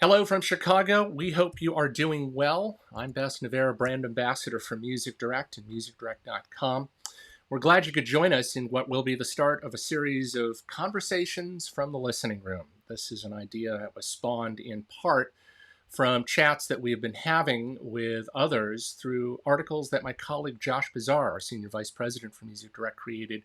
Hello from Chicago. We hope you are doing well. I'm Bess Navarra, brand ambassador for Music Direct and musicdirect.com. We're glad you could join us in what will be the start of a series of conversations from the listening room. This is an idea that was spawned in part from chats that we have been having with others through articles that my colleague Josh Bazar, our senior vice president for Music Direct, created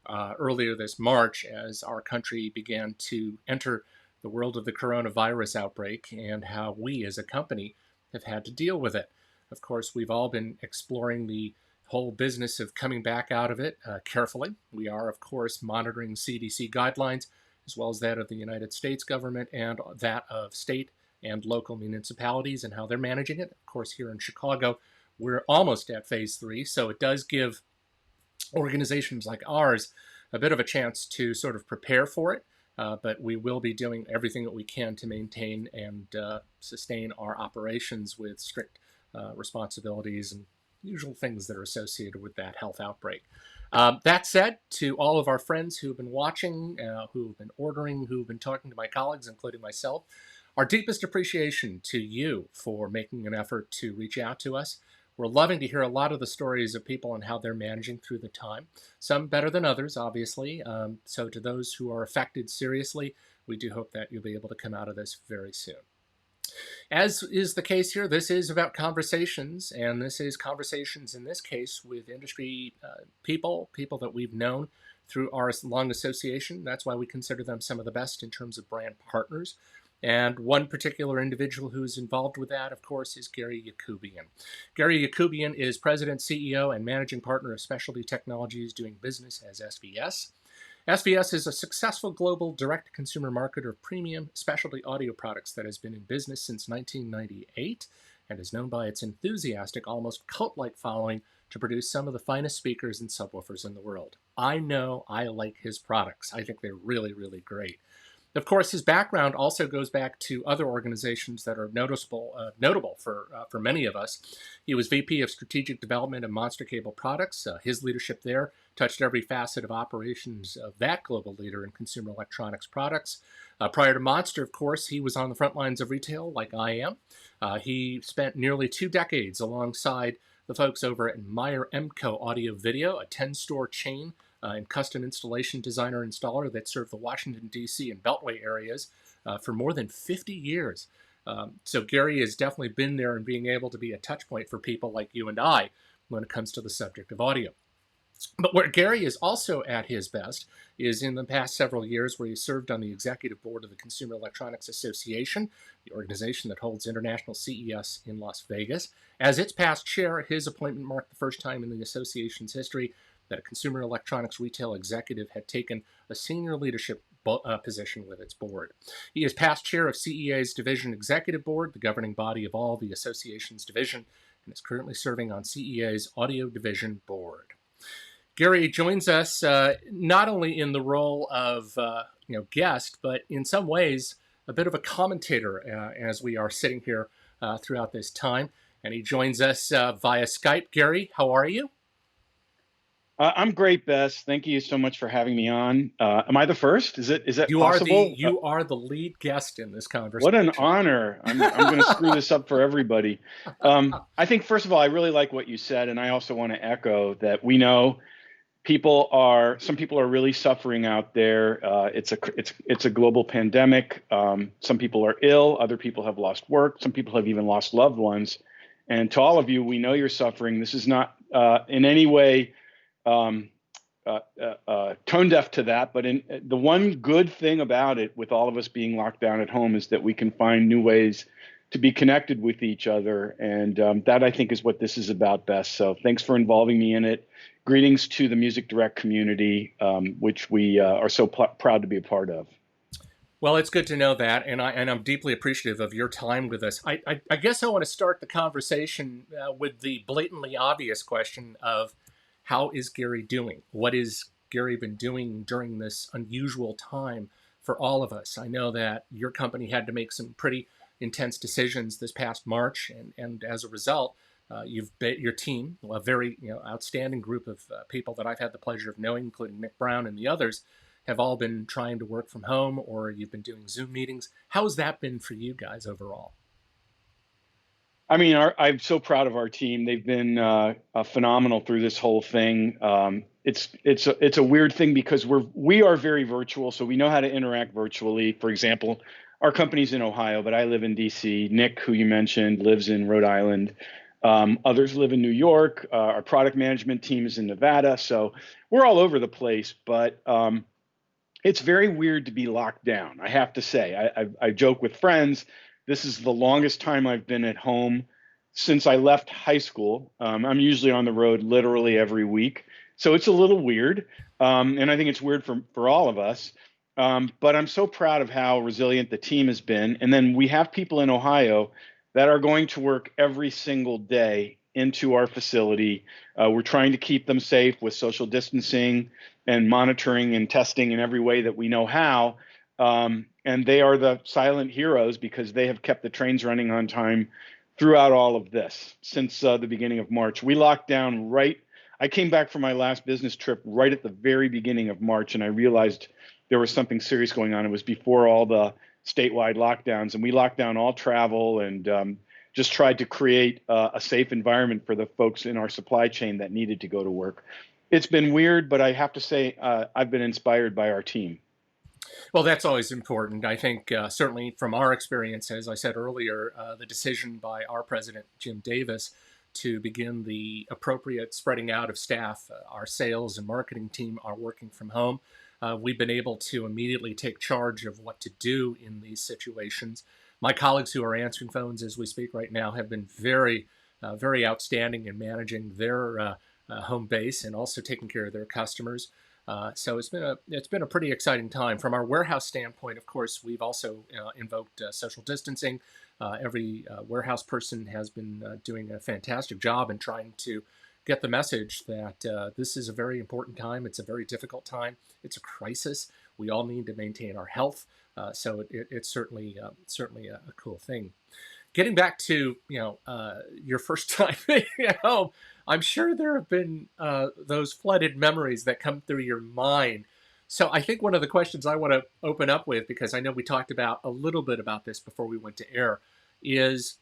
earlier this March as our country began to enter the world of the coronavirus outbreak and how we as a company have had to deal with it. Of course, we've all been exploring the whole business of coming back out of it carefully. We are, of course, monitoring CDC guidelines as well as that of the United States government and that of state and local municipalities and how they're managing it. Of course, here in Chicago, we're almost at phase 3, so it does give organizations like ours a bit of a chance to sort of prepare for it. But we will be doing everything that we can to maintain and sustain our operations with strict responsibilities and usual things that are associated with that health outbreak. That said, to all of our friends who have been watching, who have been ordering, who have been talking to my colleagues, including myself, our deepest appreciation to you for making an effort to reach out to us. We're loving to hear a lot of the stories of people and how they're managing through the time. Some better than others, obviously. So to those who are affected seriously, we do hope that you'll be able to come out of this very soon. As is the case here, this is about conversations, and this is conversations in this case with industry people that we've known through our long association. That's why we consider them some of the best in terms of brand partners. And one particular individual who is involved with that, of course, is Gary Yacoubian. Gary Yacoubian is president, CEO, and managing partner of Specialty Technologies doing business as SVS. SVS is a successful global direct-to-consumer marketer of premium specialty audio products that has been in business since 1998 and is known by its enthusiastic, almost cult-like following to produce some of the finest speakers and subwoofers in the world. I know I like his products. I think they're really, really great. Of course, his background also goes back to other organizations that are notable for many of us. He was VP of Strategic Development of Monster Cable Products. His leadership there touched every facet of operations of that global leader in consumer electronics products. Prior to Monster, of course, he was on the front lines of retail like I am. He spent nearly 2 decades alongside the folks over at Meyer Emco Audio Video, a 10-store chain and custom installation designer installer that served the Washington, D.C. and Beltway areas for more than 50 years. So Gary has definitely been there and being able to be a touch point for people like you and I when it comes to the subject of audio. But where Gary is also at his best is in the past several years where he served on the executive board of the Consumer Electronics Association, the organization that holds International CES in Las Vegas. As its past chair, his appointment marked the first time in the association's history that a consumer electronics retail executive had taken a senior leadership position with its board. He is past chair of CEA's Division Executive Board, the governing body of all the association's division, and is currently serving on CEA's Audio Division Board. Gary joins us not only in the role of guest, but in some ways a bit of a commentator as we are sitting here throughout this time. And he joins us via Skype. Gary, how are you? I'm great, Bess. Thank you so much for having me on. Am I the first? Is that You possible? You are the lead guest in this conversation. What an honor! I'm going to screw this up for everybody. I think first of all, I really like what you said, and I also want to echo that we know some people are really suffering out there. It's a global pandemic. Some people are ill. Other people have lost work. Some people have even lost loved ones. And to all of you, we know you're suffering. This is not in any way tone deaf to that, but the one good thing about it, with all of us being locked down at home, is that we can find new ways to be connected with each other, and that I think is what this is about, Best. So thanks for involving me in it. Greetings to the Music Direct community, which we are so proud to be a part of. Well, it's good to know that, and I'm deeply appreciative of your time with us. I guess I want to start the conversation with the blatantly obvious question of, how is Gary doing? What has Gary been doing during this unusual time for all of us? I know that your company had to make some pretty intense decisions this past March, and as a result, you've built your team, a very outstanding group of people that I've had the pleasure of knowing, including Nick Brown and the others, have all been trying to work from home, or you've been doing Zoom meetings. How has that been for you guys overall? I mean, I'm so proud of our team. They've been phenomenal through this whole thing. It's a weird thing because we are very virtual, so we know how to interact virtually. For example, our company's in Ohio, but I live in DC. Nick, who you mentioned, lives in Rhode Island. Others live in New York. Our product management team is in Nevada, so we're all over the place. But it's very weird to be locked down. I have to say, I joke with friends. This is the longest time I've been at home since I left high school. I'm usually on the road literally every week, so it's a little weird, and I think it's weird for all of us. But I'm so proud of how resilient the team has been. And then we have people in Ohio that are going to work every single day into our facility. We're trying to keep them safe with social distancing and monitoring and testing in every way that we know how. And they are the silent heroes because they have kept the trains running on time throughout all of this since the beginning of March. We locked down right. I came back from my last business trip right at the very beginning of March, and I realized there was something serious going on. It was before all the statewide lockdowns, and we locked down all travel and just tried to create a safe environment for the folks in our supply chain that needed to go to work. It's been weird, but I have to say I've been inspired by our team. Well, that's always important. I think certainly from our experience, as I said earlier, the decision by our president, Jim Davis, to begin the appropriate spreading out of staff, our sales and marketing team are working from home. We've been able to immediately take charge of what to do in these situations. My colleagues who are answering phones as we speak right now have been very outstanding in managing their home base and also taking care of their customers. So it's been a pretty exciting time from our warehouse standpoint. Of course, we've also invoked social distancing. Every warehouse person has been doing a fantastic job in trying to get the message that this is a very important time. It's a very difficult time. It's a crisis. We all need to maintain our health. So it's certainly a cool thing. Getting back to your first time being at home, I'm sure there have been those flooded memories that come through your mind. So I think one of the questions I want to open up with, because I know we talked about a little bit about this before we went to air, is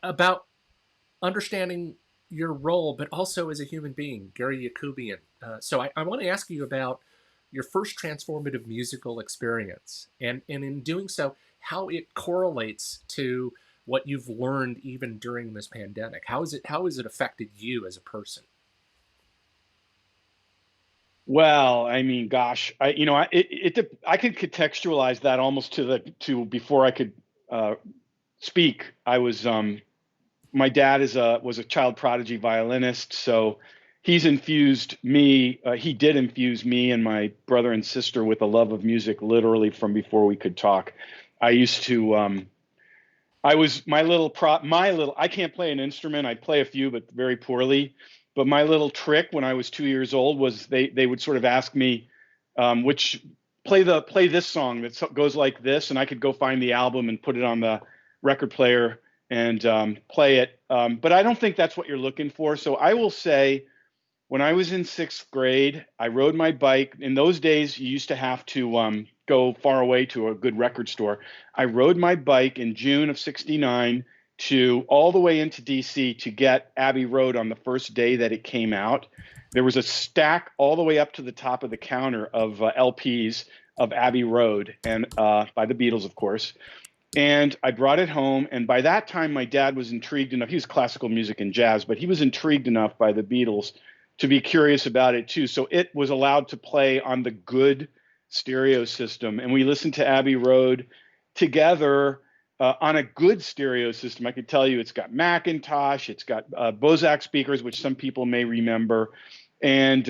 about understanding your role, but also as a human being, Gary Yacoubian. So I want to ask you about your first transformative musical experience, and in doing so, how it correlates to what you've learned even during this pandemic. How has it affected you as a person? Well, I mean, gosh, I could contextualize that almost to before I could speak. My dad was a child prodigy violinist, so he did infuse me and my brother and sister with a love of music literally from before we could talk. I used to I was I can't play an instrument. I play a few, but very poorly. But my little trick when I was 2 years old was they would sort of ask me, which play this song that goes like this, and I could go find the album and put it on the record player and play it. But I don't think that's what you're looking for. So I will say, when I was in sixth grade, I rode my bike. In those days, you used to have to go far away to a good record store. I rode my bike in June of '69 to all the way into DC to get Abbey Road on the first day that it came out. There was a stack all the way up to the top of the counter of LPs of Abbey Road, and by the Beatles, of course. And I brought it home. And by that time, my dad was intrigued enough. He was classical music and jazz, but he was intrigued enough by the Beatles to be curious about it too. So it was allowed to play on the good stereo system. And we listened to Abbey Road together on a good stereo system. I could tell you it's got Macintosh, it's got Bozak speakers, which some people may remember. And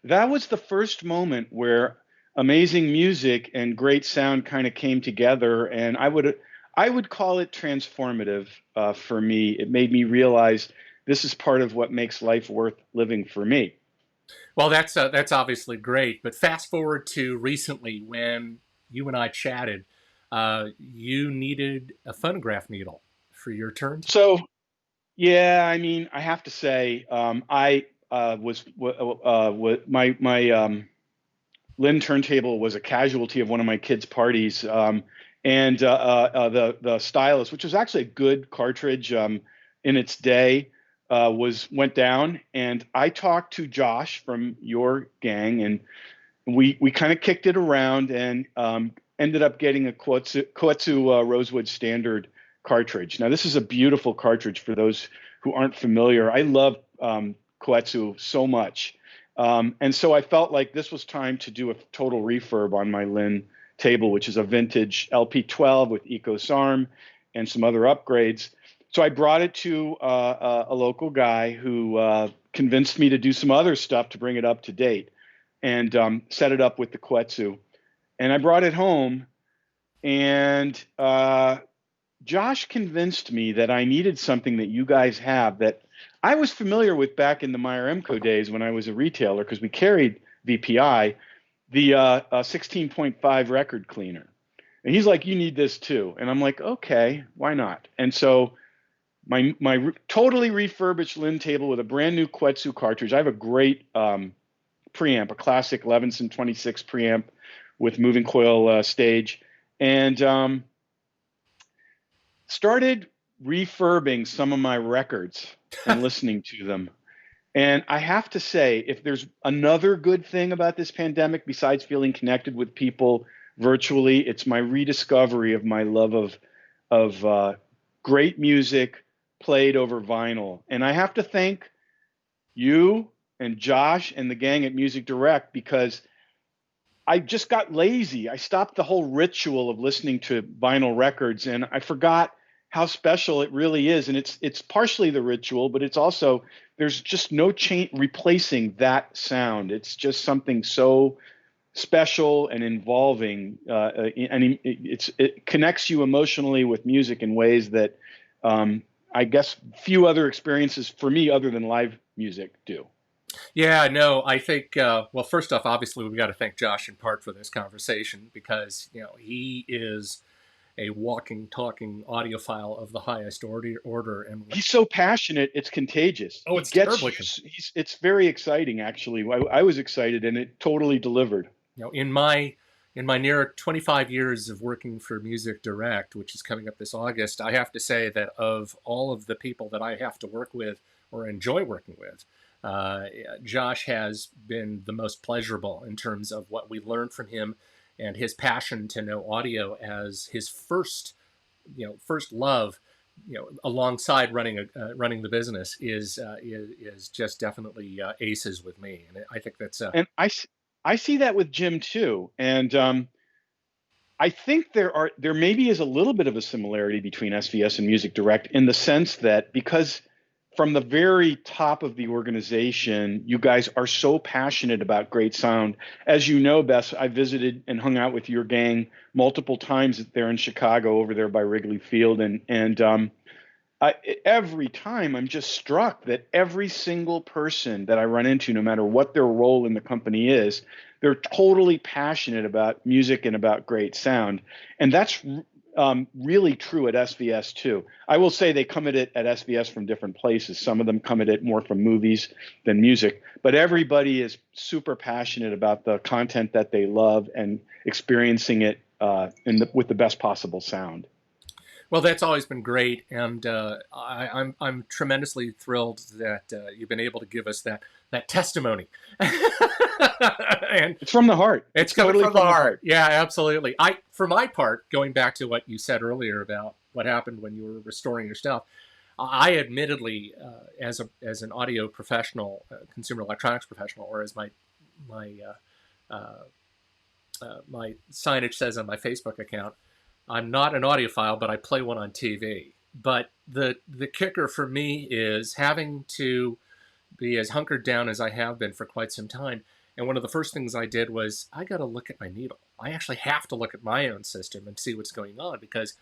that was the first moment where amazing music and great sound kind of came together. And I would call it transformative for me. It made me realize this is part of what makes life worth living for me. Well, that's obviously great. But fast forward to recently when you and I chatted, you needed a phonograph needle for your turn. So, yeah, I mean, I have to say, I was my Lynn turntable was a casualty of one of my kids' parties. And the stylus, which was actually a good cartridge in its day, went down. And I talked to Josh from your gang, and we kind of kicked it around and ended up getting a Koetsu Rosewood Standard cartridge. Now, this is a beautiful cartridge for those who aren't familiar. I love Koetsu so much. And so I felt like this was time to do a total refurb on my Lynn table, which is a vintage LP12 with EcoSarm and some other upgrades. So I brought it to a local guy who convinced me to do some other stuff to bring it up to date, and set it up with the Koetsu. And I brought it home, and Josh convinced me that I needed something that you guys have that I was familiar with back in the Meyer Emco days when I was a retailer, because we carried VPI, the 16.5 record cleaner. And he's like, you need this too. And I'm like, okay, why not? And so my totally refurbished Lynn table with a brand new Koetsu cartridge. I have a great preamp, a classic Levinson 26 preamp with moving coil stage, and started refurbing some of my records and listening to them. And I have to say, if there's another good thing about this pandemic besides feeling connected with people virtually, it's my rediscovery of my love of great music played over vinyl. And I have to thank you and Josh and the gang at Music Direct, because I just got lazy. I stopped the whole ritual of listening to vinyl records, and I forgot how special it really is. And it's partially the ritual, but it's also, there's just no replacing that sound. It's just something so special and involving, and it connects you emotionally with music in ways that I guess few other experiences for me other than live music do. Yeah, no, I think, well, first off, obviously, we've got to thank Josh in part for this conversation, because, he is a walking, talking audiophile of the highest order. And he's so passionate, it's contagious. Oh, it's terribly. It's very exciting, actually. I was excited, and it totally delivered. In my near 25 years of working for Music Direct, which is coming up this August, I have to say that of all of the people that I have to work with or enjoy working with, Josh has been the most pleasurable in terms of what we learned from him, and his passion to know audio as his first love, alongside running the business is just definitely aces with me, and I think that's. And I see that with Jim too, and I think there maybe is a little bit of a similarity between SVS and Music Direct, in the sense that because from the very top of the organization, you guys are so passionate about great sound. As you know, Bess, I visited and hung out with your gang multiple times there in Chicago, over there by Wrigley Field, and every time I'm just struck that every single person that I run into, no matter what their role in the company is, they're totally passionate about music and about great sound. And that's really true at SVS too. I will say they come at it at SVS from different places. Some of them come at it more from movies than music, but everybody is super passionate about the content that they love and experiencing it with the best possible sound. Well, that's always been great, and I'm tremendously thrilled that you've been able to give us that testimony. And it's from the heart. It's coming totally from the heart. Yeah, absolutely. For my part, going back to what you said earlier about what happened when you were restoring your stuff, I admittedly, as an audio professional, consumer electronics professional, or as my signage says on my Facebook account, I'm not an audiophile, but I play one on TV. But the kicker for me is having to be as hunkered down as I have been for quite some time. And one of the first things I did was I got to look at my needle. I actually have to look at my own system and see what's going on, because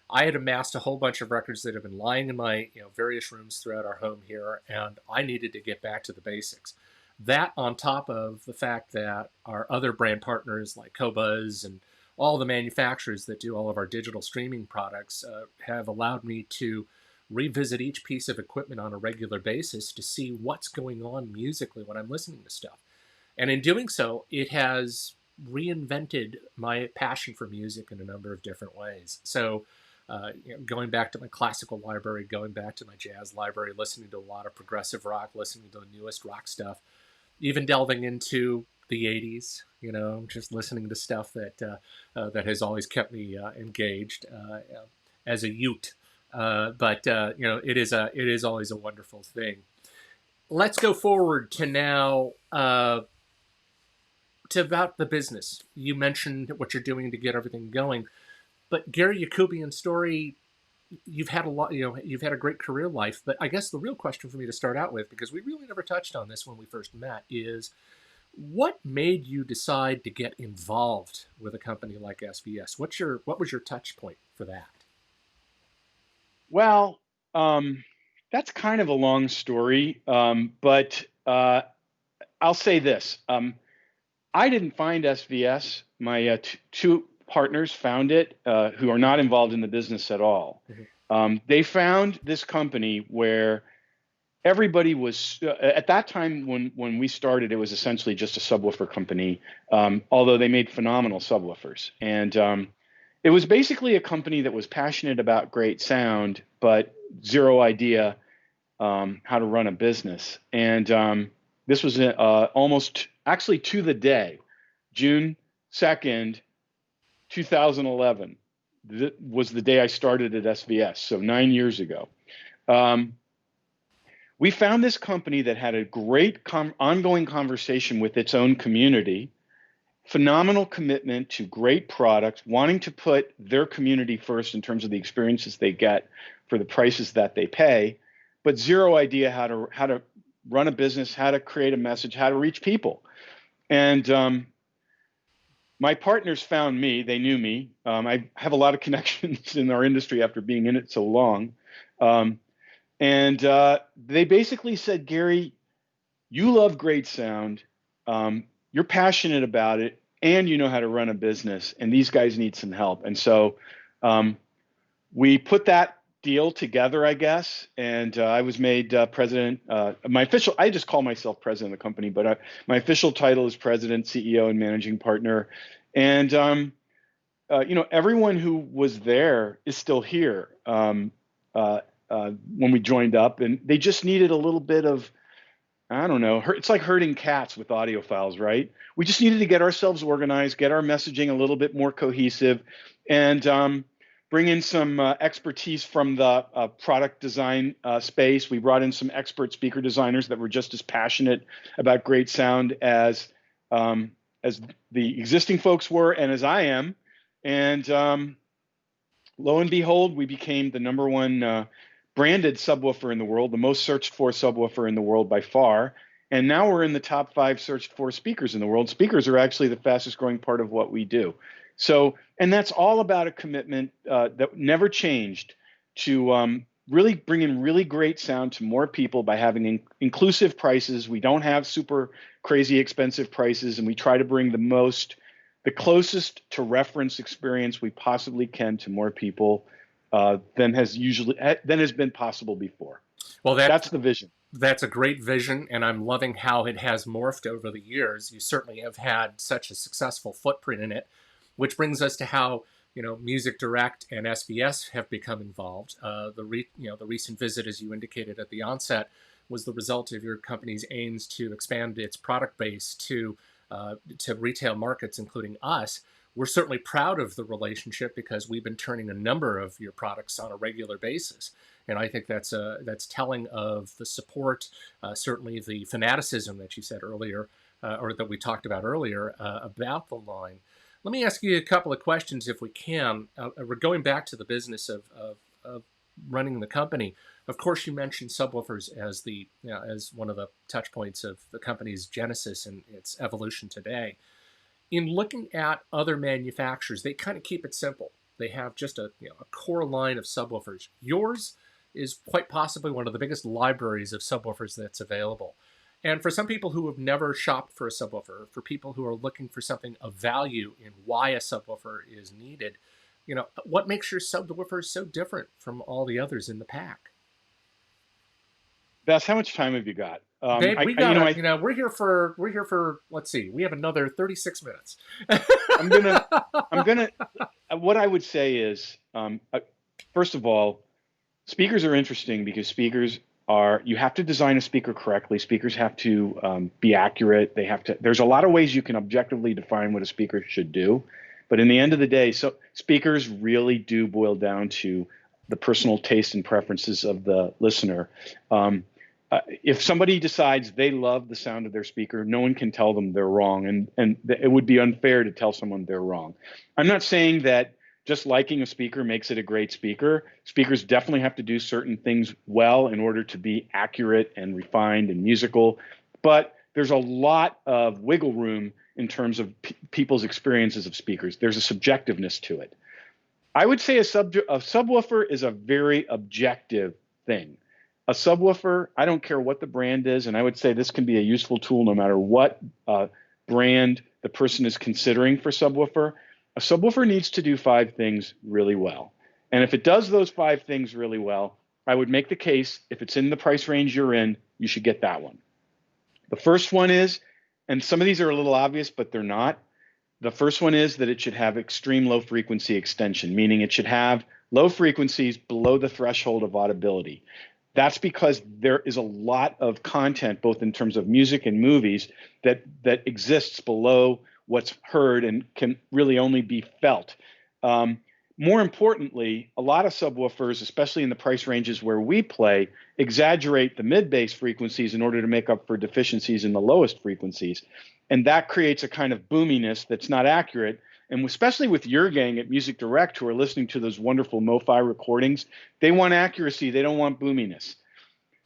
I had amassed a whole bunch of records that have been lying in my various rooms throughout our home here, and I needed to get back to the basics. That, on top of the fact that our other brand partners like Qobuz and all the manufacturers that do all of our digital streaming products have allowed me to revisit each piece of equipment on a regular basis to see what's going on musically when I'm listening to stuff. And in doing so, it has reinvented my passion for music in a number of different ways. So, going back to my classical library, going back to my jazz library, listening to a lot of progressive rock, listening to the newest rock stuff, even delving into the '80s. Just listening to stuff that has always kept me engaged as a youth. But it is always a wonderful thing. Let's go forward to now to about the business. You mentioned what you're doing to get everything going, but Gary Yacoubian's story, you've had a lot, you've had a great career life, but I guess the real question for me to start out with, because we really never touched on this when we first met, is what made you decide to get involved with a company like SVS? What was your touch point for that? Well, that's kind of a long story, but I'll say this. I didn't find SVS. My two partners found it, who are not involved in the business at all. They found this company where everybody was, at that time when we started, it was essentially just a subwoofer company, although they made phenomenal subwoofers. And it was basically a company that was passionate about great sound, but zero idea how to run a business. And this was almost actually to the day, June 2nd, 2011, was the day I started at SVS, so 9 years ago. We found this company that had a great ongoing conversation with its own community, phenomenal commitment to great product, wanting to put their community first in terms of the experiences they get for the prices that they pay, but zero idea how to run a business, how to create a message, how to reach people. And my partners found me. They knew me. I have a lot of connections in our industry after being in it so long. And they basically said, Gary, you love great sound. You're passionate about it, and you know how to run a business, and these guys need some help. And so we put that deal together, I guess, and I was made president. I just call myself president of the company, but my official title is president, CEO, and managing partner. And everyone who was there is still here when we joined up, and they just needed a little bit of, I don't know, it's like herding cats with audiophiles, right? We just needed to get ourselves organized, get our messaging a little bit more cohesive, and bring in some expertise from the product design space. We brought in some expert speaker designers that were just as passionate about great sound as the existing folks were, and as I am. And lo and behold, we became the number one branded subwoofer in the world, the most searched for subwoofer in the world by far. And now we're in the top 5 searched for speakers in the world. Speakers are actually the fastest growing part of what we do. So, and that's all about a commitment that never changed to really bring in really great sound to more people by having inclusive prices. We don't have super crazy expensive prices, and we try to bring the closest to reference experience we possibly can to more people than has been possible before. Well, That's the vision. That's a great vision, and I'm loving how it has morphed over the years. You certainly have had such a successful footprint in it, which brings us to how Music Direct and SVS have become involved. The recent visit, as you indicated at the onset, was the result of your company's aims to expand its product base to retail markets, including us. We're certainly proud of the relationship because we've been turning a number of your products on a regular basis. And I think that's telling of the support, certainly the fanaticism that you said earlier, or that we talked about earlier, about the line. Let me ask you a couple of questions if we can. We're going back to the business of running the company. Of course, you mentioned subwoofers as one of the touch points of the company's genesis and its evolution today. In looking at other manufacturers, they kind of keep it simple. They have just a core line of subwoofers. Yours is quite possibly one of the biggest libraries of subwoofers that's available. And for some people who have never shopped for a subwoofer, for people who are looking for something of value in why a subwoofer is needed, what makes your subwoofer so different from all the others in the pack? Bess, how much time have you got? Babe, we You know, gotta, we're here for, let's see, we have another 36 minutes. I'm gonna, I'm gonna. What I would say is, first of all, speakers are interesting because speakers are. You have to design a speaker correctly. Speakers have to be accurate. They have to. There's a lot of ways you can objectively define what a speaker should do, but in the end of the day, so speakers really do boil down to the personal taste and preferences of the listener. Um, if somebody decides they love the sound of their speaker, no one can tell them they're wrong, and it would be unfair to tell someone they're wrong. I'm not saying that just liking a speaker makes it a great speaker. Speakers definitely have to do certain things well in order to be accurate and refined and musical, but there's a lot of wiggle room in terms of people's experiences of speakers. There's a subjectiveness to it. I would say a subwoofer is a very objective thing. A subwoofer, I don't care what the brand is, and I would say this can be a useful tool no matter what brand the person is considering for subwoofer. A subwoofer needs to do 5 things really well. And if it does those 5 things really well, I would make the case, if it's in the price range you're in, you should get that one. The first one is, and some of these are a little obvious, but they're not. The first one is that it should have extreme low frequency extension, meaning it should have low frequencies below the threshold of audibility. That's because there is a lot of content, both in terms of music and movies, that exists below what's heard and can really only be felt. More importantly, a lot of subwoofers, especially in the price ranges where we play, exaggerate the mid-bass frequencies in order to make up for deficiencies in the lowest frequencies. And that creates a kind of boominess that's not accurate. And especially with your gang at Music Direct, who are listening to those wonderful MoFi recordings, they want accuracy. They don't want boominess.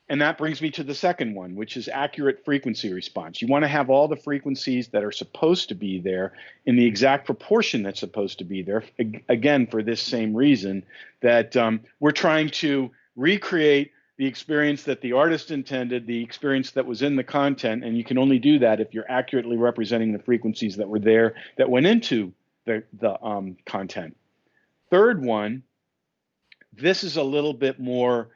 And that brings me to the second one, which is accurate frequency response. You want to have all the frequencies that are supposed to be there in the exact proportion that's supposed to be there. Again, for this same reason, that we're trying to recreate the experience that the artist intended, the experience that was in the content, and you can only do that if you're accurately representing the frequencies that were there that went into the content. Third one, this is a little bit more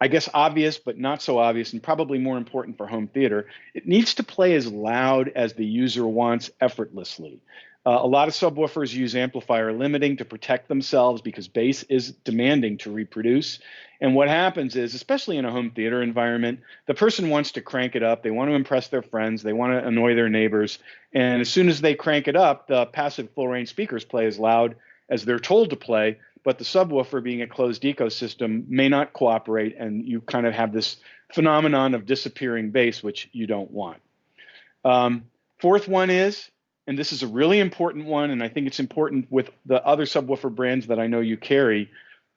I guess obvious, but not so obvious, and probably more important for home theater. It needs to play as loud as the user wants effortlessly. A lot of subwoofers use amplifier limiting to protect themselves because bass is demanding to reproduce. And what happens is, especially in a home theater environment, the person wants to crank it up. They want to impress their friends. They want to annoy their neighbors. And as soon as they crank it up, the passive full range speakers play as loud as they're told to play. But the subwoofer, being a closed ecosystem, may not cooperate, and you kind of have this phenomenon of disappearing bass, which you don't want. Fourth one is, and this is a really important one, and I think it's important with the other subwoofer brands that I know you carry,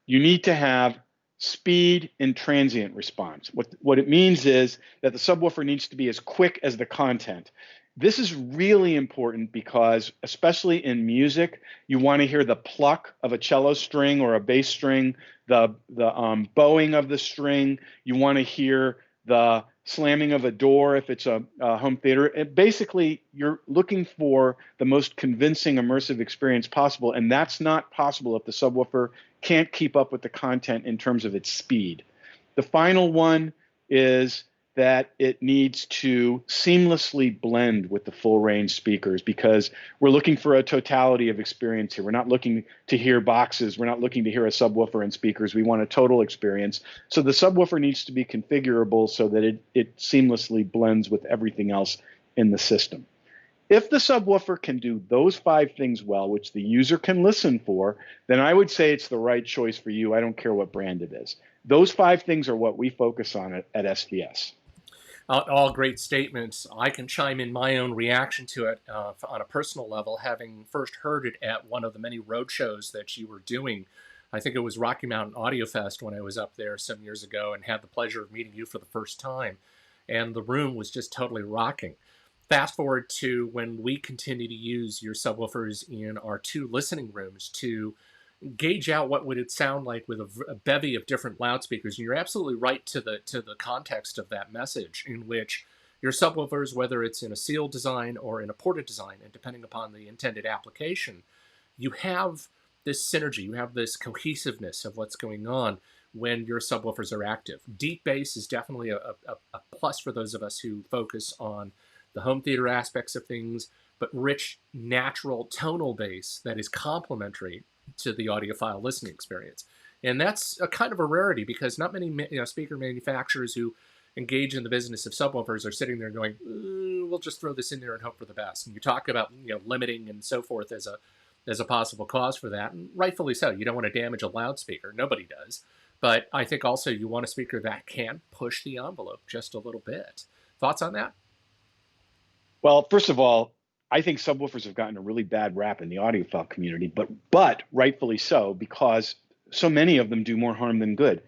you need to have speed and transient response. What it means is that the subwoofer needs to be as quick as the content. This is really important because, especially in music, you want to hear the pluck of a cello string or a bass string, the bowing of the string. You want to hear the slamming of a door if it's a home theater. And basically, you're looking for the most convincing, immersive experience possible, and that's not possible if the subwoofer can't keep up with the content in terms of its speed. The final one is that it needs to seamlessly blend with the full range speakers because we're looking for a totality of experience here. We're not looking to hear boxes. We're not looking to hear a subwoofer and speakers. We want a total experience. So the subwoofer needs to be configurable so that it seamlessly blends with everything else in the system. If the subwoofer can do those 5 things well, which the user can listen for, then I would say it's the right choice for you. I don't care what brand it is. Those 5 things are what we focus on at SVS. All great statements. I can chime in my own reaction to it on a personal level, having first heard it at one of the many road shows that you were doing. I think it was Rocky Mountain Audio Fest when I was up there some years ago and had the pleasure of meeting you for the first time. And the room was just totally rocking. Fast forward to when we continue to use your subwoofers in our 2 listening rooms to gauge out what would it sound like with a bevy of different loudspeakers. And you're absolutely right to the context of that message, in which your subwoofers, whether it's in a sealed design or in a ported design, and depending upon the intended application, you have this synergy, you have this cohesiveness of what's going on, when your subwoofers are active. Deep bass is definitely a plus for those of us who focus on the home theater aspects of things, but rich, natural tonal bass that is complementary to the audiophile listening experience. And that's a kind of a rarity because not many speaker manufacturers who engage in the business of subwoofers are sitting there going, we'll just throw this in there and hope for the best. And you talk about limiting and so forth as a possible cause for that, and rightfully so. You don't want to damage a loudspeaker. Nobody does. But I think also you want a speaker that can push the envelope just a little bit. Thoughts on that? Well, first of all, I think subwoofers have gotten a really bad rap in the audiophile community, but rightfully so, because so many of them do more harm than good.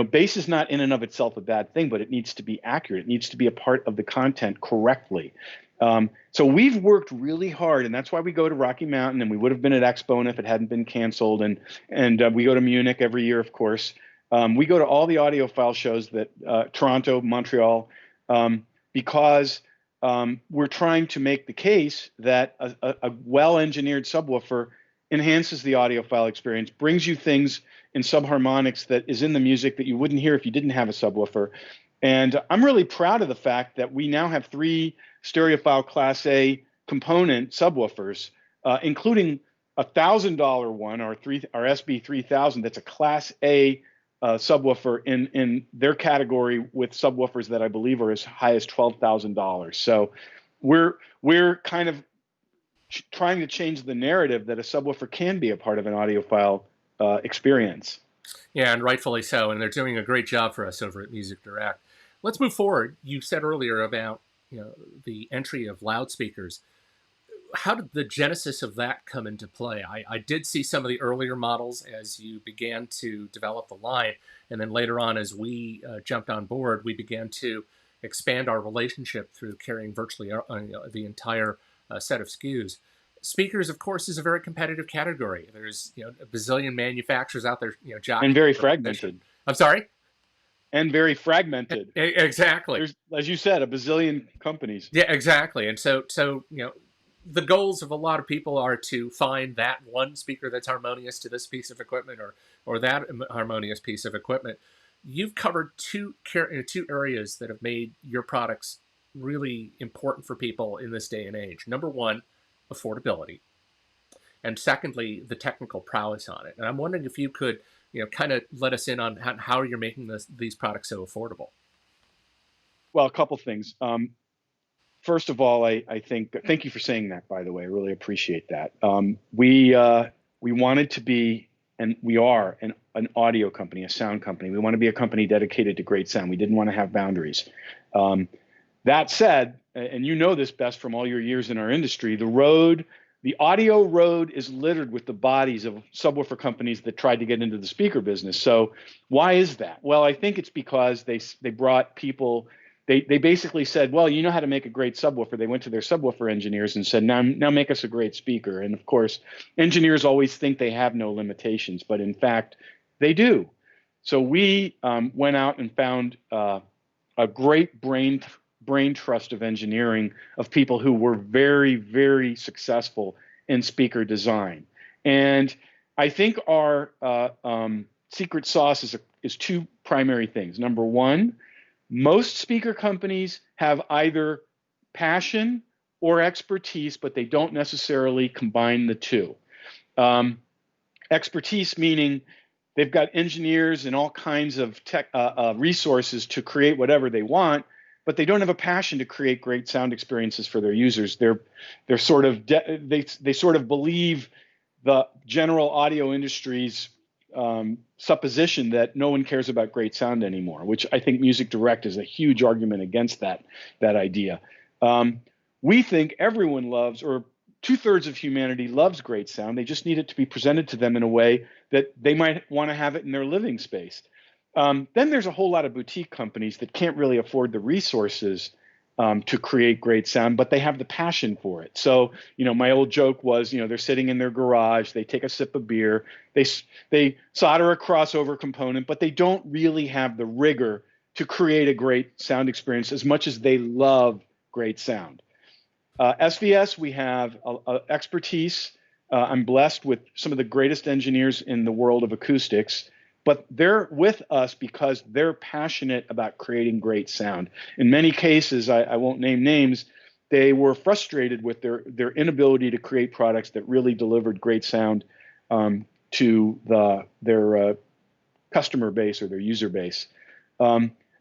Bass is not in and of itself a bad thing, but it needs to be accurate. It needs to be a part of the content correctly. So we've worked really hard, and that's why we go to Rocky Mountain, and we would have been at Expo if it hadn't been canceled, and we go to Munich every year, of course. We go to all the audiophile shows that Toronto, Montreal, because we're trying to make the case that a well-engineered subwoofer enhances the audiophile experience, brings you things in subharmonics that is in the music that you wouldn't hear if you didn't have a subwoofer. And I'm really proud of the fact that we now have 3 stereophile Class A component subwoofers, including a $1,000 one, our SB 3000. That's a Class A subwoofer in their category, with subwoofers that I believe are as high as $12,000. So we're kind of trying to change the narrative that a subwoofer can be a part of an audiophile experience. Yeah, and rightfully so. And they're doing a great job for us over at Music Direct. Let's move forward. You said earlier about the entry of loudspeakers. How did the genesis of that come into play? I did see some of the earlier models as you began to develop the line, and then later on, as we jumped on board, we began to expand our relationship through carrying virtually the entire set of SKUs. Speakers, of course, is a very competitive category. There's a bazillion manufacturers out there, jockeying and very for fragmented. position. I'm sorry. And very fragmented. Exactly. There's, as you said, a bazillion companies. Yeah, exactly. And so the goals of a lot of people are to find that one speaker that's harmonious to this piece of equipment, or that harmonious piece of equipment. You've covered two areas that have made your products really important for people in this day and age. Number one, affordability, and secondly, the technical prowess on it. And I'm wondering if you could, kind of let us in on how you're making these products so affordable. Well, a couple things. First of all, I think, thank you for saying that, by the way. I really appreciate that. We wanted to be, and we are, an audio company, a sound company. We want to be a company dedicated to great sound. We didn't want to have boundaries. That said, and you know this best from all your years in our industry, the audio road is littered with the bodies of subwoofer companies that tried to get into the speaker business. So why is that? Well, I think it's because they brought people. They basically said, well, you know how to make a great subwoofer. They went to their subwoofer engineers and said, now make us a great speaker. And of course, engineers always think they have no limitations, but in fact, they do. So we went out and found a great brain trust of engineering, of people who were very, very successful in speaker design. And I think our secret sauce is 2 primary things. Number one, most speaker companies have either passion or expertise, but they don't necessarily combine the 2. Expertise meaning they've got engineers and all kinds of tech resources to create whatever they want, but they don't have a passion to create great sound experiences for their users. They're sort of they sort of believe the general audio industry's supposition that no one cares about great sound anymore, which I think Music Direct is a huge argument against that idea. We think everyone loves, or 2/3 of humanity loves, great sound. They just need it to be presented to them in a way that they might want to have it in their living space. Then there's a whole lot of boutique companies that can't really afford the resources to create great sound, but they have the passion for it. So, my old joke was, they're sitting in their garage, they take a sip of beer, they solder a crossover component, but they don't really have the rigor to create a great sound experience as much as they love great sound. SVS, we have expertise. I'm blessed with some of the greatest engineers in the world of acoustics. but they're with us because they're passionate about creating great sound. In many cases, I won't name names, they were frustrated with their inability to create products that really delivered great sound to their customer base or their user base.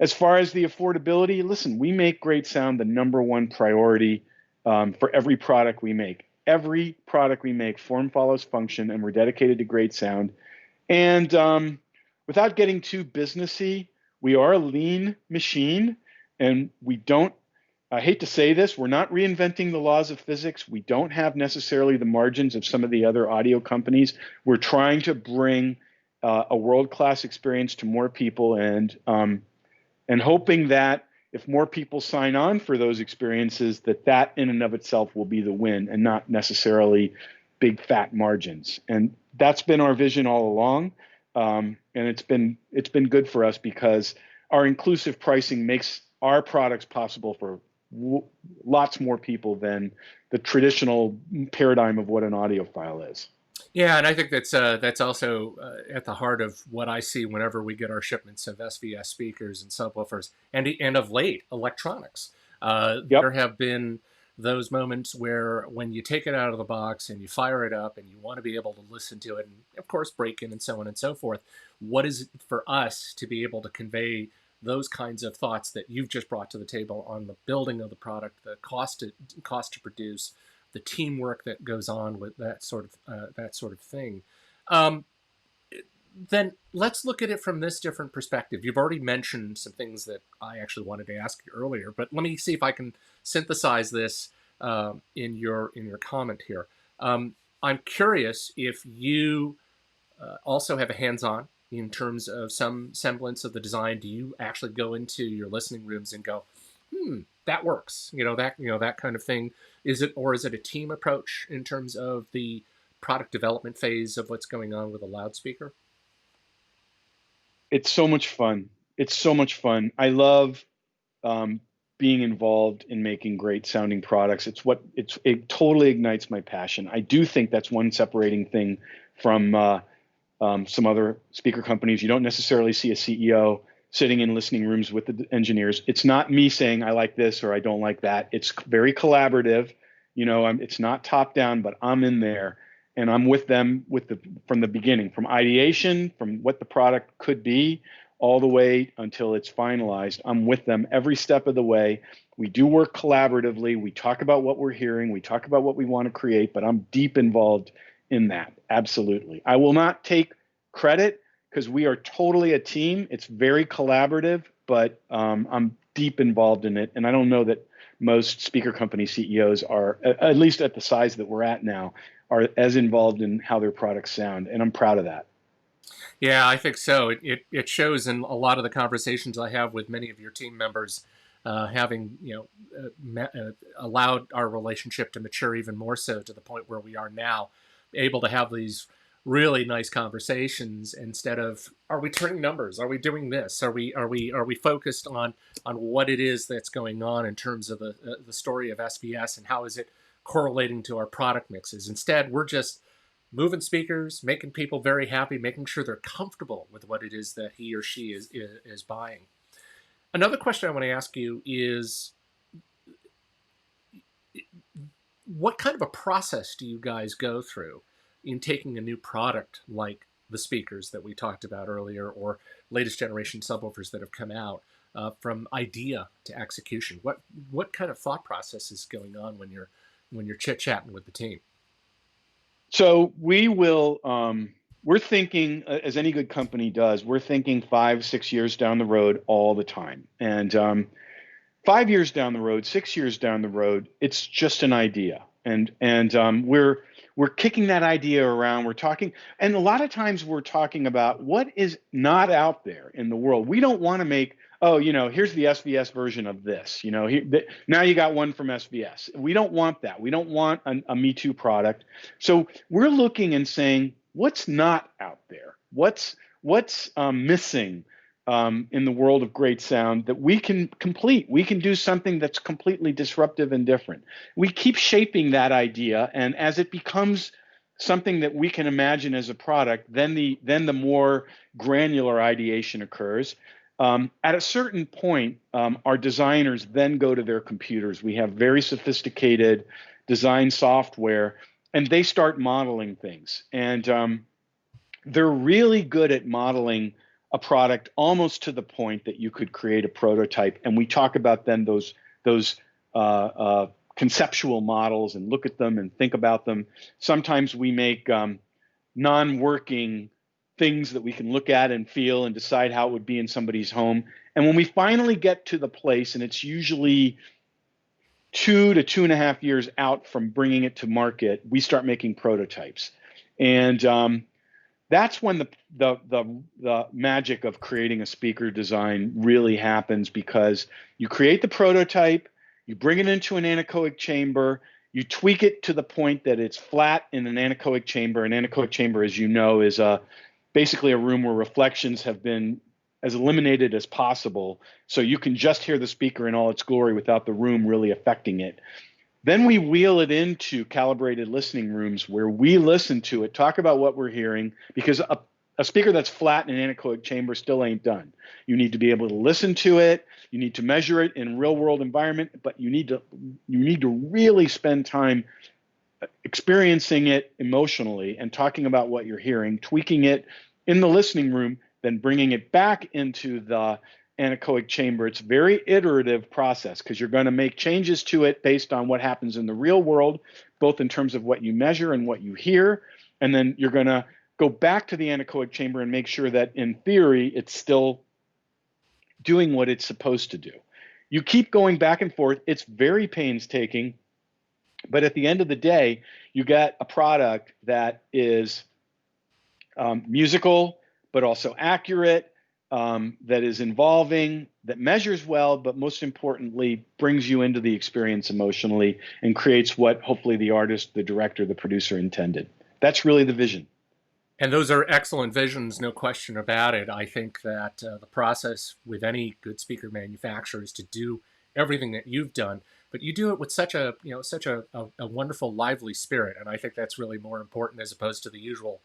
As far as the affordability, listen, we make great sound the number one priority for every product we make. Every product we make, form follows function, and we're dedicated to great sound. And without getting too businessy, we are a lean machine, and we don't, I hate to say this, we're not reinventing the laws of physics. We don't have necessarily the margins of some of the other audio companies. We're trying to bring a world-class experience to more people, and hoping that if more people sign on for those experiences, that in and of itself will be the win, and not necessarily big fat margins. And that's been our vision all along, and it's been good for us because our inclusive pricing makes our products possible for lots more people than the traditional paradigm of what an audiophile is. Yeah, and I think that's also at the heart of what I see whenever we get our shipments of SVS speakers and subwoofers, and of late electronics. Yep. There have been those moments where when you take it out of the box and you fire it up and you want to be able to listen to it, and of course break in and so on and so forth. What is it for us to be able to convey those kinds of thoughts that you've just brought to the table on the building of the product, the cost to produce, the teamwork that goes on with that sort of thing. Um, then let's look at it from this different perspective. You've already mentioned some things that I actually wanted to ask you earlier, but let me see if I can synthesize this in your comment here. I'm curious if you also have a hands-on in terms of some semblance of the design. Do you actually go into your listening rooms and go, that works, that kind of thing? Is it a team approach in terms of the product development phase of what's going on with a loudspeaker? It's so much fun. It's so much fun. I love being involved in making great sounding products. It totally ignites my passion. I do think that's one separating thing from some other speaker companies. You don't necessarily see a CEO sitting in listening rooms with the engineers. It's not me saying I like this or I don't like that. It's very collaborative. It's not top down, but I'm in there and I'm with them from the beginning, from ideation, from what the product could be, all the way until it's finalized. I'm with them every step of the way. We do work collaboratively. We talk about what we're hearing. We talk about what we want to create, but I'm deep involved in that. Absolutely. I will not take credit because we are totally a team. It's very collaborative, but I'm deep involved in it. And I don't know that most speaker company CEOs are, at least at the size that we're at now, are as involved in how their products sound. And I'm proud of that. Yeah, I think so. It shows in a lot of the conversations I have with many of your team members, having allowed our relationship to mature even more so to the point where we are now, able to have these really nice conversations instead of, are we turning numbers? Are we doing this? Are we focused on what it is that's going on in terms of the story of SVS and how is it correlating to our product mixes? Instead, we're just moving speakers, making people very happy, making sure they're comfortable with what it is that he or she is buying. Another question I want to ask you is, what kind of a process do you guys go through in taking a new product like the speakers that we talked about earlier, or latest generation subwoofers that have come out, from idea to execution? What kind of thought process is going on when you're chit-chatting with the team? So we're thinking, as any good company does, we're thinking 5-6 years down the road all the time. And 5 years down the road, 6 years down the road, it's just an idea. And we're kicking that idea around. We're talking, and a lot of times we're talking about what is not out there in the world. We don't want to make, here's the SVS version of this. Now you got one from SVS. We don't want that. We don't want a Me Too product. So we're looking and saying, what's not out there? What's missing in the world of great sound that we can complete? We can do something that's completely disruptive and different. We keep shaping that idea, and as it becomes something that we can imagine as a product, then the more granular ideation occurs. At a certain point, our designers then go to their computers. We have very sophisticated design software, and they start modeling things. And they're really good at modeling a product almost to the point that you could create a prototype. And we talk about then those conceptual models and look at them and think about them. Sometimes we make non-working things that we can look at and feel and decide how it would be in somebody's home. And when we finally get to the place, and it's usually 2 to 2.5 years out from bringing it to market, we start making prototypes. And that's when the magic of creating a speaker design really happens, because you create the prototype, you bring it into an anechoic chamber, you tweak it to the point that it's flat in an anechoic chamber. An anechoic chamber, as you know, is basically a room where reflections have been as eliminated as possible, so you can just hear the speaker in all its glory without the room really affecting it. Then we wheel it into calibrated listening rooms where we listen to it, talk about what we're hearing, because a speaker that's flat in an anechoic chamber still ain't done. You need to be able to listen to it. You need to measure it in a real world environment, but you need to really spend time experiencing it emotionally and talking about what you're hearing, tweaking it in the listening room, then bringing it back into the anechoic chamber. It's a very iterative process, because you're going to make changes to it based on what happens in the real world, both in terms of what you measure and what you hear. And then you're going to go back to the anechoic chamber and make sure that in theory it's still doing what it's supposed to do. You keep going back and forth. It's very painstaking, but at the end of the day, you get a product that is musical, but also accurate, that is involving, that measures well, but most importantly, brings you into the experience emotionally and creates what hopefully the artist, the director, the producer intended. That's really the vision. And those are excellent visions, no question about it. I think that the process with any good speaker manufacturer is to do everything that you've done, but you do it with such a wonderful, lively spirit, and I think that's really more important as opposed to the usual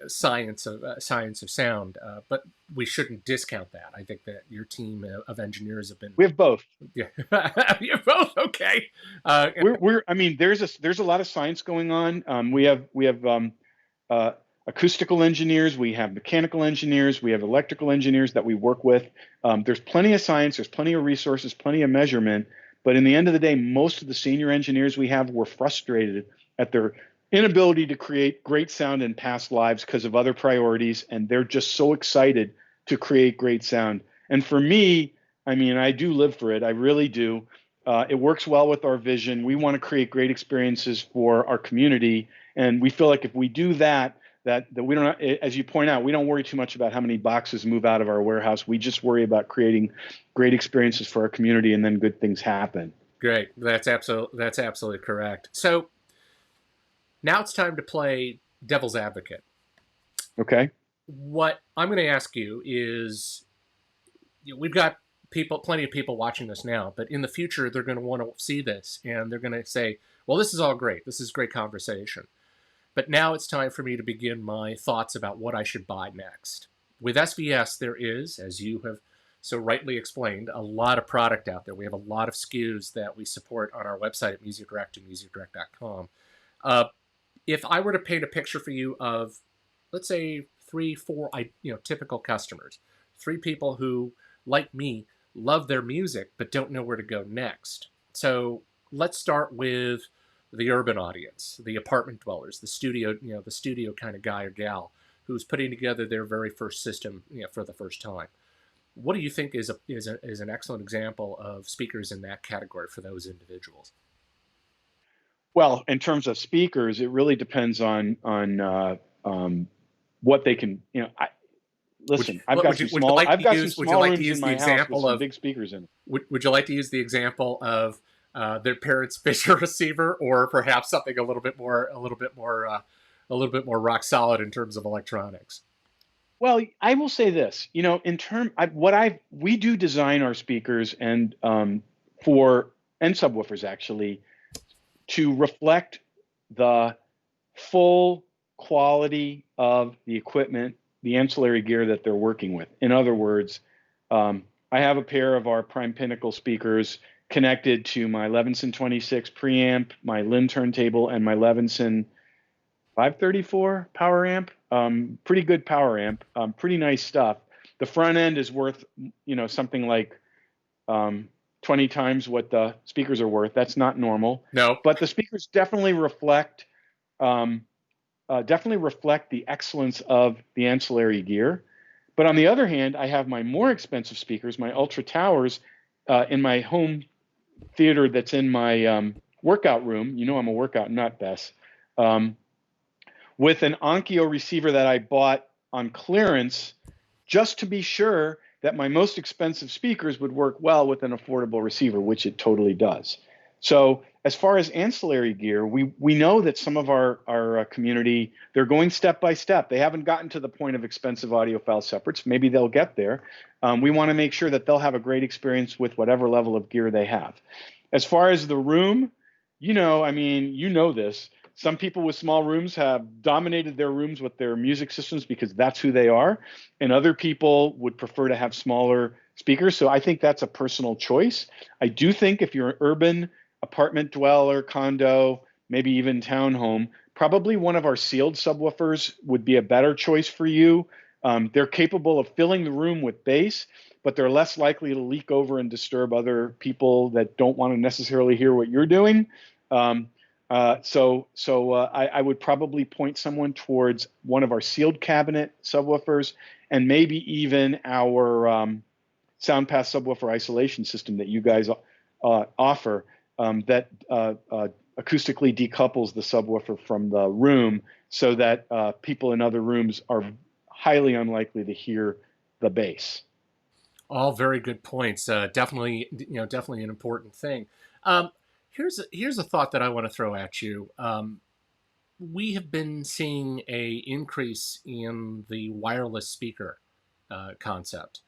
science of sound. But we shouldn't discount that. I think that your team of engineers have been. We have both. Yeah, you're both okay. I mean, there's a lot of science going on. We have acoustical engineers, we have mechanical engineers, we have electrical engineers that we work with. There's plenty of science, there's plenty of resources, plenty of measurement. But in the end of the day, most of the senior engineers we have were frustrated at their inability to create great sound in past lives because of other priorities, and they're just so excited to create great sound. And for me, I mean, I do live for it. I really do. It works well with our vision. We want to create great experiences for our community, and we feel like if we do that we don't, as you point out, we don't worry too much about how many boxes move out of our warehouse. We just worry about creating great experiences for our community, and then good things happen. Great. That's absolutely correct. So now it's time to play devil's advocate. Okay. What I'm going to ask you is, we've got plenty of people watching this now, but in the future, they're going to want to see this, and they're going to say, well, this is all great. This is great conversation. But now it's time for me to begin my thoughts about what I should buy next. With SVS, there is, as you have so rightly explained, a lot of product out there. We have a lot of SKUs that we support on our website at musicdirect and musicdirect.com. If I were to paint a picture for you of, let's say, 3, 4 typical customers, 3 people who, like me, love their music but don't know where to go next. So let's start with the urban audience, the apartment dwellers, the studio kind of guy or gal who's putting together their very first system, for the first time. What do you think is an excellent example of speakers in that category for those individuals? Well, in terms of speakers, it really depends on what they can. Listen, I've got some small rooms in my house with some big speakers in it. Would you like to use the example of their parents' Fisher receiver, or perhaps something a little bit more rock solid in terms of electronics? Well, I will say this. We do design our speakers and subwoofers actually to reflect the full quality of the equipment, the ancillary gear that they're working with. In other words, I have a pair of our Prime Pinnacle speakers connected to my Levinson 26 preamp, my Lin turntable, and my Levinson 534 power amp. Pretty good power amp, pretty nice stuff. The front end is worth, something like 20 times what the speakers are worth. That's not normal. No. But the speakers definitely reflect the excellence of the ancillary gear. But on the other hand, I have my more expensive speakers, my Ultra Towers, in my home theater that's in my workout room. I'm a workout nut, Bess. With an Onkyo receiver that I bought on clearance just to be sure that my most expensive speakers would work well with an affordable receiver, which it totally does. So as far as ancillary gear, we know that some of our community, they're going step by step. They haven't gotten to the point of expensive audiophile separates. Maybe they'll get there. We want to make sure that they'll have a great experience with whatever level of gear they have. As far as the room, this. Some people with small rooms have dominated their rooms with their music systems because that's who they are. And other people would prefer to have smaller speakers. So I think that's a personal choice. I do think if you're an urban apartment dweller, condo, maybe even townhome, probably one of our sealed subwoofers would be a better choice for you. They're capable of filling the room with bass, but they're less likely to leak over and disturb other people that don't want to necessarily hear what you're doing. I would probably point someone towards one of our sealed cabinet subwoofers, and maybe even our SoundPath subwoofer isolation system that you guys offer, that acoustically decouples the subwoofer from the room, so that people in other rooms are highly unlikely to hear the bass. All very good points. Definitely an important thing. Here's a thought that I want to throw at you. We have been seeing a increase in the wireless speaker concept.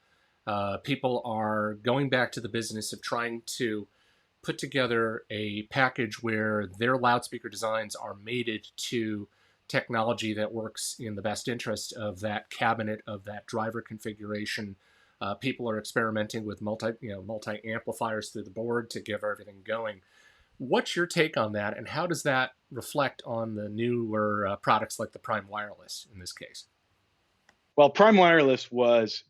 People are going back to the business of trying to put together a package where their loudspeaker designs are mated to technology that works in the best interest of that cabinet, of that driver configuration. People are experimenting with multi amplifiers through the board to give everything going. What's your take on that, and how does that reflect on the newer products like the Prime Wireless in this case? Well, Prime Wireless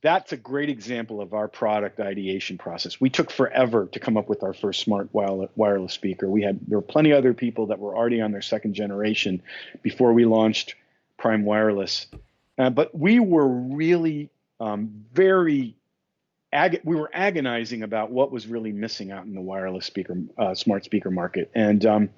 that's a great example of our product ideation process. We took forever to come up with our first smart wireless speaker. There were plenty of other people that were already on their second generation before we launched Prime Wireless. But we were really we were agonizing about what was really missing out in the wireless speaker, smart speaker market. And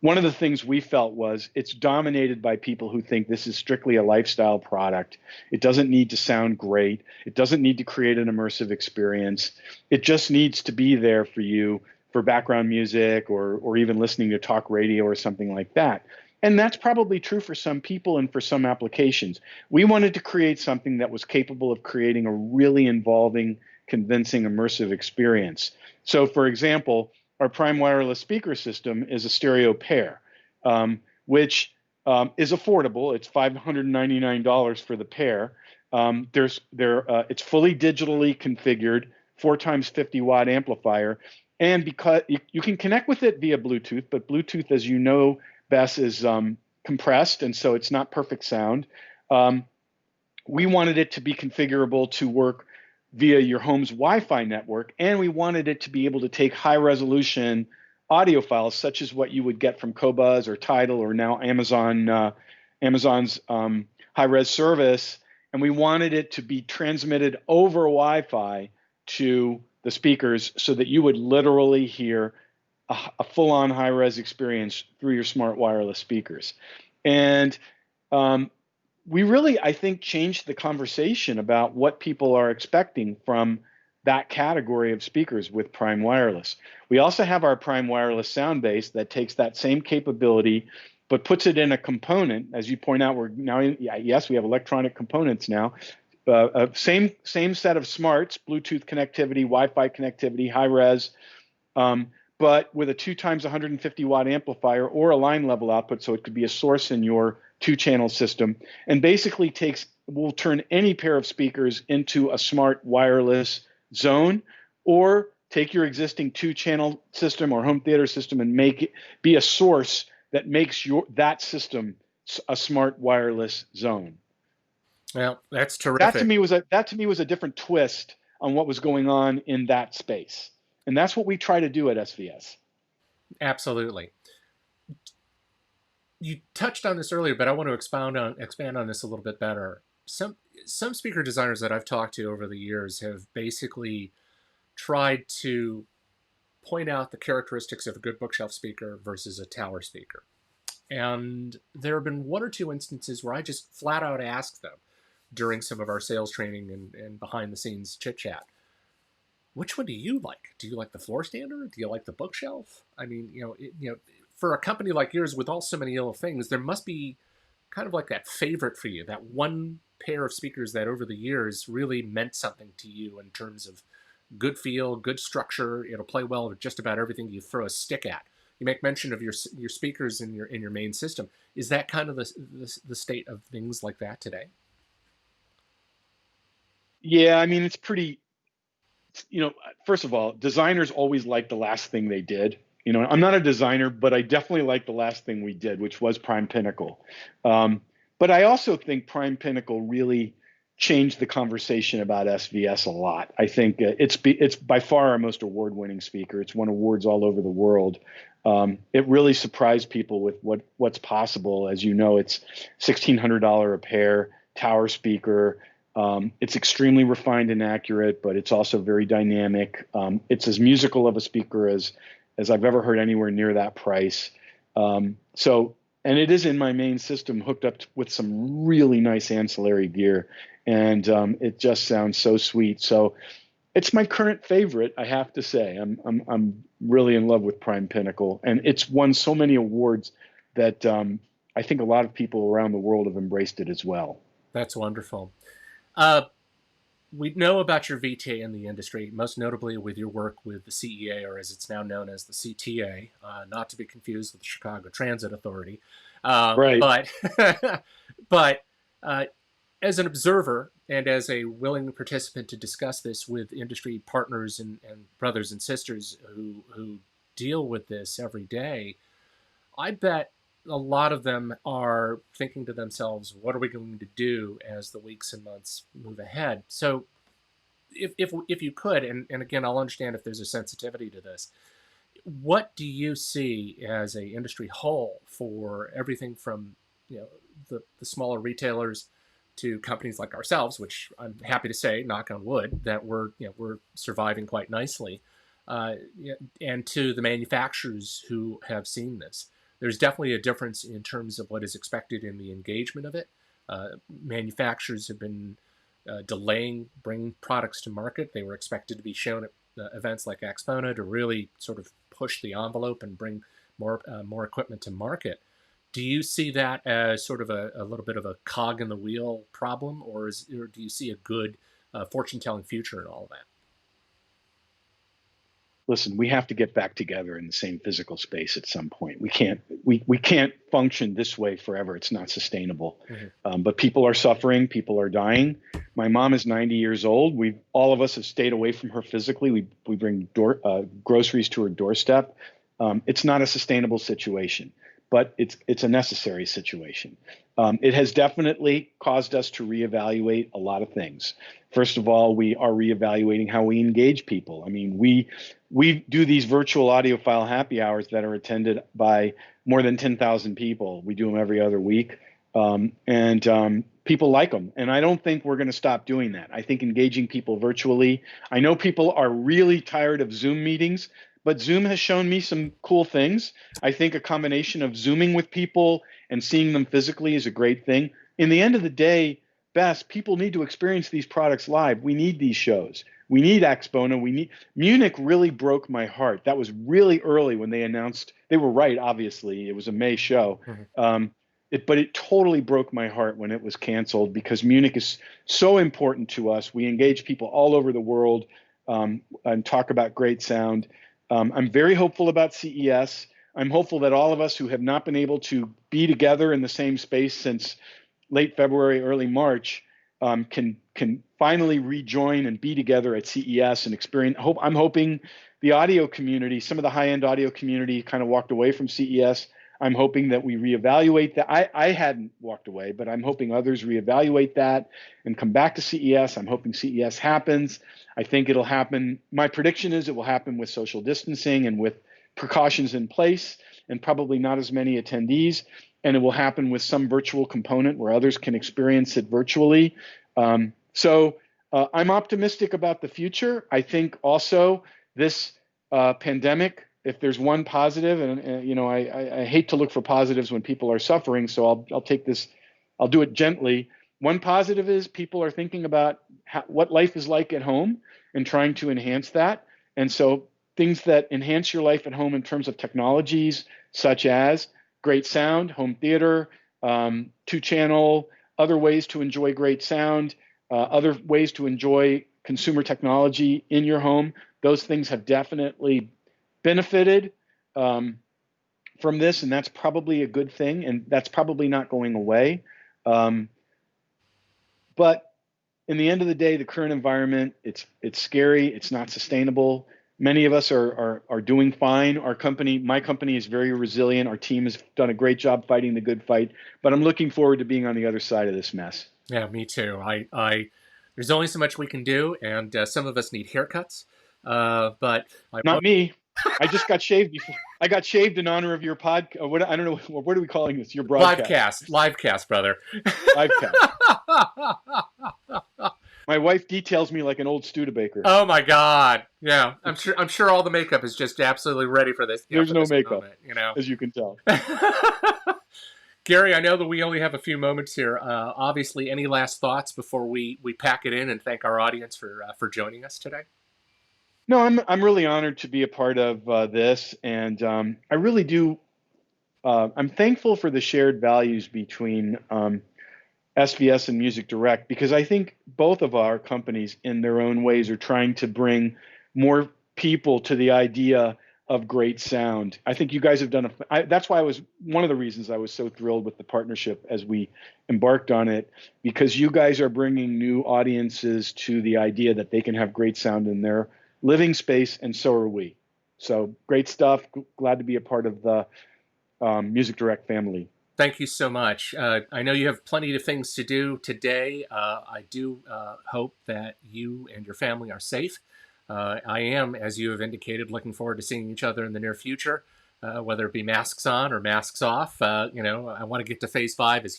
one of the things we felt was it's dominated by people who think this is strictly a lifestyle product. It doesn't need to sound great. It doesn't need to create an immersive experience. It just needs to be there for you for background music or even listening to talk radio or something like that. And that's probably true for some people and for some applications. We wanted to create something that was capable of creating a really involving, convincing, immersive experience. So, for example, our Prime Wireless speaker system is a stereo pair, which is affordable. It's $599 for the pair. It's fully digitally configured, 4x 50-watt amplifier, and because you can connect with it via Bluetooth, but Bluetooth, as you know, Bess, is compressed, and so it's not perfect sound. We wanted it to be configurable to work via your home's Wi-Fi network, and we wanted it to be able to take high-resolution audio files, such as what you would get from Qobuz or Tidal or now Amazon's high-res service, and we wanted it to be transmitted over Wi-Fi to the speakers so that you would literally hear a full-on high-res experience through your smart wireless speakers. And we really, I think, changed the conversation about what people are expecting from that category of speakers with Prime Wireless. We also have our Prime Wireless sound base that takes that same capability, but puts it in a component. As you point out, we have electronic components now. Same set of smarts, Bluetooth connectivity, Wi-Fi connectivity, high res, but with a 2 times 150 watt amplifier or a line level output, so it could be a source in your 2-channel system, and basically will turn any pair of speakers into a smart wireless zone, or take your existing 2-channel system or home theater system and make it be a source that makes that system a smart wireless zone. Well, that's terrific. That to me was a different twist on what was going on in that space. And that's what we try to do at SVS. Absolutely. You touched on this earlier, but I want to expand on this a little bit better. Some speaker designers that I've talked to over the years have basically tried to point out the characteristics of a good bookshelf speaker versus a tower speaker. And there have been one or two instances where I just flat out asked them during some of our sales training and behind the scenes chit chat, which one do you like? Do you like the floor standard? Do you like the bookshelf? I mean, for a company like yours with all so many little things, there must be kind of like that favorite for you, that one pair of speakers that over the years really meant something to you in terms of good feel, good structure. It'll play well with just about everything you throw a stick at. You make mention of your speakers in your main system. Is that kind of the state of things like that today? Yeah, I mean, it's pretty, first of all, designers always like the last thing they did. I'm not a designer, but I definitely like the last thing we did, which was Prime Pinnacle. But I also think Prime Pinnacle really changed the conversation about SVS a lot. I think it's by far our most award-winning speaker. It's won awards all over the world. It really surprised people with what's possible. As you know, it's $1,600 a pair, tower speaker. It's extremely refined and accurate, but it's also very dynamic. It's as musical of a speaker as I've ever heard anywhere near that price. And it is in my main system, hooked up with some really nice ancillary gear, and it just sounds so sweet. So it's my current favorite, I have to say. I'm really in love with Prime Pinnacle, and it's won so many awards that I think a lot of people around the world have embraced it as well. That's wonderful. We know about your VTA in the industry, most notably with your work with the CEA, or as it's now known as the CTA, not to be confused with the Chicago Transit Authority. Right. But as an observer and as a willing participant to discuss this with industry partners and brothers and sisters who deal with this every day, I bet a lot of them are thinking to themselves, what are we going to do as the weeks and months move ahead? So if you could, and again, I'll understand if there's a sensitivity to this, what do you see as a industry whole for everything from the smaller retailers to companies like ourselves, which I'm happy to say, knock on wood, that we're surviving quite nicely, and to the manufacturers who have seen this? There's definitely a difference in terms of what is expected in the engagement of it. Manufacturers have been delaying bringing products to market. They were expected to be shown at events like Axpona to really sort of push the envelope and bring more equipment to market. Do you see that as sort of a little bit of a cog in the wheel problem, or do you see a good fortune-telling future in all of that? Listen, we have to get back together in the same physical space at some point. We can't function this way forever. It's not sustainable. Mm-hmm. But people are suffering. People are dying. My mom is 90 years old. All of us have stayed away from her physically. We bring groceries to her doorstep. It's not a sustainable situation, but it's a necessary situation. It has definitely caused us to reevaluate a lot of things. First of all, we are reevaluating how we engage people. I mean, we do these virtual audiophile happy hours that are attended by more than 10,000 people. We do them every other week, and people like them. And I don't think we're going to stop doing that. I think engaging people virtually. I know people are really tired of Zoom meetings, but Zoom has shown me some cool things. I think a combination of Zooming with people and seeing them physically is a great thing. In the end of the day, people need to experience these products live. We need these shows. We need Axpona. Munich really broke my heart. That was really early when they announced. They were right, obviously. It was a May show. Mm-hmm. But it totally broke my heart when it was canceled, because Munich is so important to us. We engage people all over the world and talk about great sound. I'm very hopeful about CES. I'm hopeful that all of us who have not been able to be together in the same space since late February, early March, can finally rejoin and be together at CES and experience. I'm hoping the audio community, some of the high-end audio community, kind of walked away from CES. I'm hoping that we reevaluate that. I hadn't walked away, but I'm hoping others reevaluate that and come back to CES. I'm hoping CES happens. I think it'll happen. My prediction is it will happen with social distancing and with precautions in place, and probably not as many attendees. And it will happen with some virtual component where others can experience it virtually. So I'm optimistic about the future. I think also this pandemic, if there's one positive, and you know, I hate to look for positives when people are suffering, so I'll take this, I'll do it gently. One positive is people are thinking about what life is like at home and trying to enhance that. And so things that enhance your life at home in terms of technologies, such as great sound, home theater, 2-channel, other ways to enjoy great sound, other ways to enjoy consumer technology in your home. Those things have definitely benefited from this, and that's probably a good thing, and that's probably not going away. But in the end of the day, the current environment, it's scary, it's not sustainable. Many of us are doing fine. My company is very resilient. Our team has done a great job fighting the good fight, but I'm looking forward to being on the other side of this mess. Yeah, me too. There's only so much we can do, and some of us need haircuts. But Not me. I just got shaved before. I got shaved in honor of your podcast. What, I don't know. What are we calling this? Your broadcast. Livecast, brother. Livecast. My wife details me like an old Studebaker. Oh my God! Yeah, I'm sure all the makeup is just absolutely ready for this. There's no makeup, moment, you know, as you can tell. Gary, I know that we only have a few moments here. Obviously, any last thoughts before we pack it in and thank our audience for joining us today? No, I'm really honored to be a part of this, and I really do. I'm thankful for the shared values between SVS and Music Direct, because I think both of our companies, in their own ways, are trying to bring more people to the idea of great sound. I think you guys have done that's why one of the reasons I was so thrilled with the partnership as we embarked on it, because you guys are bringing new audiences to the idea that they can have great sound in their living space, and so are we. So great stuff. Glad to be a part of the Music Direct family. Thank you so much. I know you have plenty of things to do today. I do hope that you and your family are safe. I am, as you have indicated, looking forward to seeing each other in the near future, whether it be masks on or masks off. You know, I want to get to phase 5 as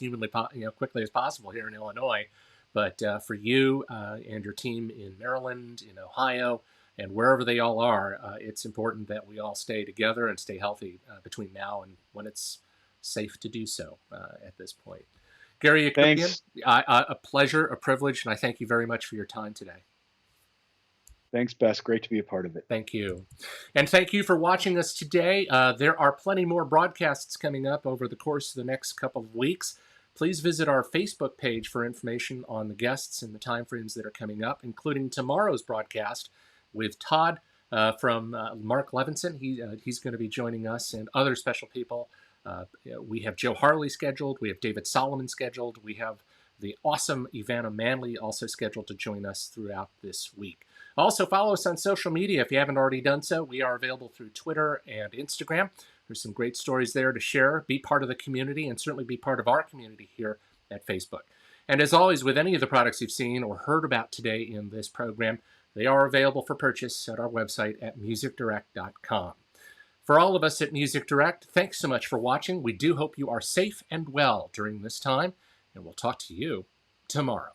quickly as possible here in Illinois. But for you and your team in Maryland, in Ohio, and wherever they all are, it's important that we all stay together and stay healthy between now and when it's safe to do so at this point. Gary Yacoubian, a pleasure, a privilege, and I thank you very much for your time today. Thanks, Bess. Great to be a part of it. Thank you. And thank you for watching us today. There are plenty more broadcasts coming up over the course of the next couple of weeks. Please visit our Facebook page for information on the guests and the timeframes that are coming up, including tomorrow's broadcast with Todd from Mark Levinson. He's going to be joining us, and other special people. We have Joe Harley scheduled. We have David Solomon scheduled. We have the awesome Ivana Manley also scheduled to join us throughout this week. Also, follow us on social media if you haven't already done so. We are available through Twitter and Instagram. There's some great stories there to share. Be part of the community, and certainly be part of our community here at Facebook. And as always, with any of the products you've seen or heard about today in this program, they are available for purchase at our website at musicdirect.com. For all of us at Music Direct, thanks so much for watching. We do hope you are safe and well during this time, and we'll talk to you tomorrow.